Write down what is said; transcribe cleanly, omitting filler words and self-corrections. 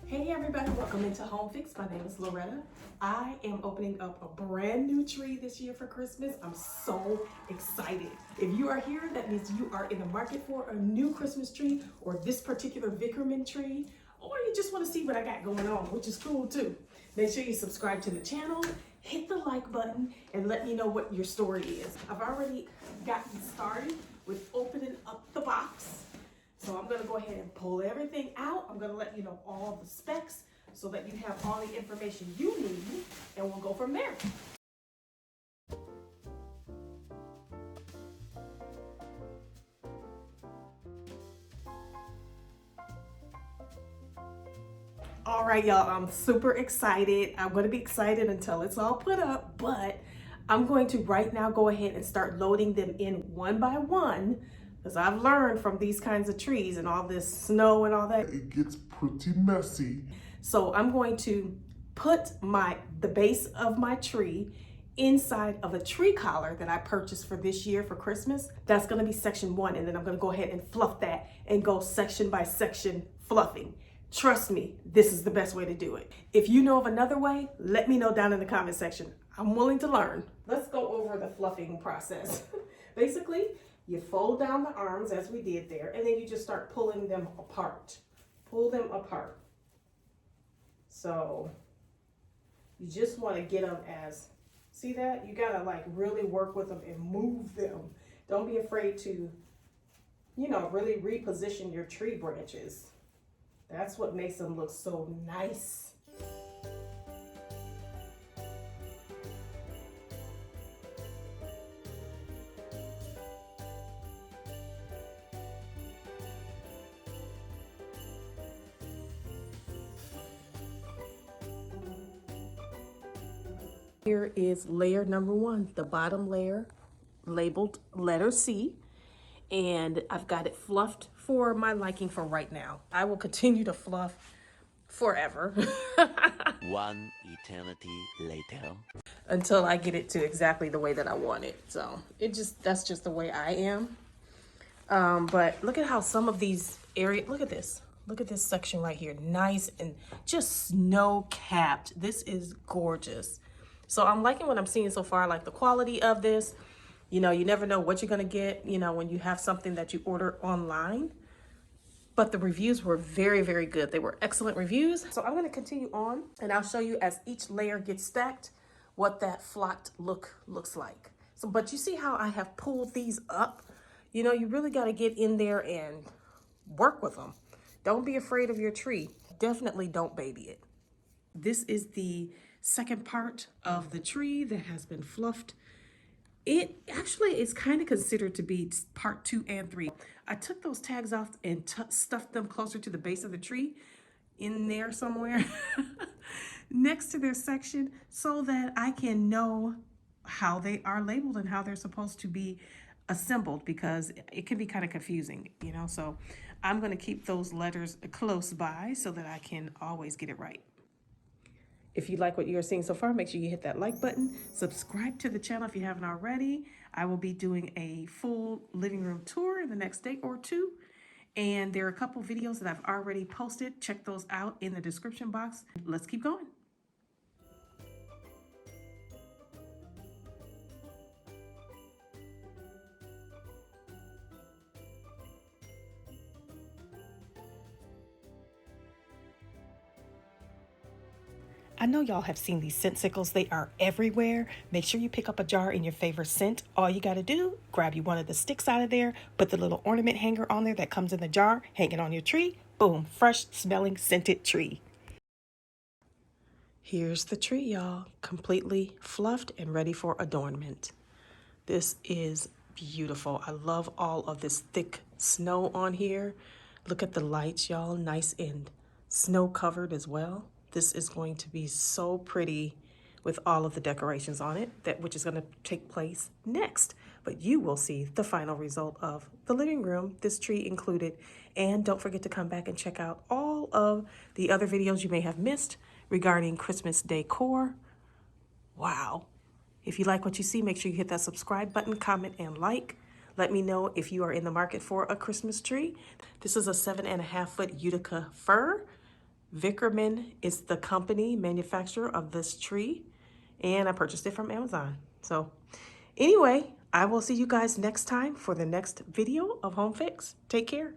Hey everybody, welcome into Home Fix. My name is Loretta. I am opening up a brand new tree this year for Christmas. I'm so excited. If you are here, that means you are in the market for a new Christmas tree or this particular Vickerman tree, or you just want to see what I got going on, which is cool too. Make sure you subscribe to the channel, hit the like button, and let me know what your story is. I've already gotten started with opening up the box. So I'm gonna go ahead and pull everything out. I'm gonna let you know all the specs so that you have all the information you need, and we'll go from there. All right, y'all, I'm super excited. I'm gonna be excited until it's all put up, but I'm going to right now go ahead and start loading them in one by one, because I've learned from these kinds of trees and all this snow and all that, it gets pretty messy. So I'm going to put the base of my tree inside of a tree collar that I purchased for this year for Christmas. That's gonna be section 1, and then I'm gonna go ahead and fluff that and go section by section fluffing. Trust me, this is the best way to do it. If you know of another way, let me know down in the comment section. I'm willing to learn. Let's go over the fluffing process. Basically, you fold down the arms as we did there, and then you just start pulling them apart. Pull them apart. So you just want to get them as, see that? You gotta like really work with them and move them. Don't be afraid to, really reposition your tree branches. That's what makes them look so nice. Here is layer number 1, the bottom layer labeled letter C, and I've got it fluffed for my liking for right now. I will continue to fluff forever. One eternity later. Until I get it to exactly the way that I want it. So that's just the way I am. But look at how some of these areas, look at this section right here, nice and just snow capped. This is gorgeous. So I'm liking what I'm seeing so far, like the quality of this. You never know what you're gonna get, when you have something that you order online. But the reviews were very, very good. They were excellent reviews. So I'm gonna continue on, and I'll show you as each layer gets stacked what that flocked look looks like. So, but you see how I have pulled these up? You really gotta get in there and work with them. Don't be afraid of your tree. Definitely don't baby it. This is the second part of the tree that has been fluffed. It actually is kind of considered to be part 2 and 3. I took those tags off and stuffed them closer to the base of the tree in there somewhere next to their section so that I can know how they are labeled and how they're supposed to be assembled, because it can be kind of confusing, so I'm going to keep those letters close by so that I can always get it right. If you like what you're seeing so far, make sure you hit that like button. Subscribe to the channel if you haven't already. I will be doing a full living room tour in the next day or two. And there are a couple videos that I've already posted. Check those out in the description box. Let's keep going. I know y'all have seen these scent sickles. They are everywhere. Make sure you pick up a jar in your favorite scent. All you got to do, grab you one of the sticks out of there, put the little ornament hanger on there that comes in the jar, hang it on your tree. Boom, fresh smelling scented tree. Here's the tree, y'all, completely fluffed and ready for adornment. This is beautiful. I love all of this thick snow on here. Look at the lights, y'all, nice and snow covered as well. This is going to be so pretty with all of the decorations on it, which is going to take place next. But you will see the final result of the living room, this tree included. And don't forget to come back and check out all of the other videos you may have missed regarding Christmas decor. Wow. If you like what you see, make sure you hit that subscribe button, comment, and like. Let me know if you are in the market for a Christmas tree. This is a 7.5 foot Utica Fir. Vickerman is the company manufacturer of this tree, and I purchased it from Amazon. So anyway, I will see you guys next time for the next video of Home Fix. Take care.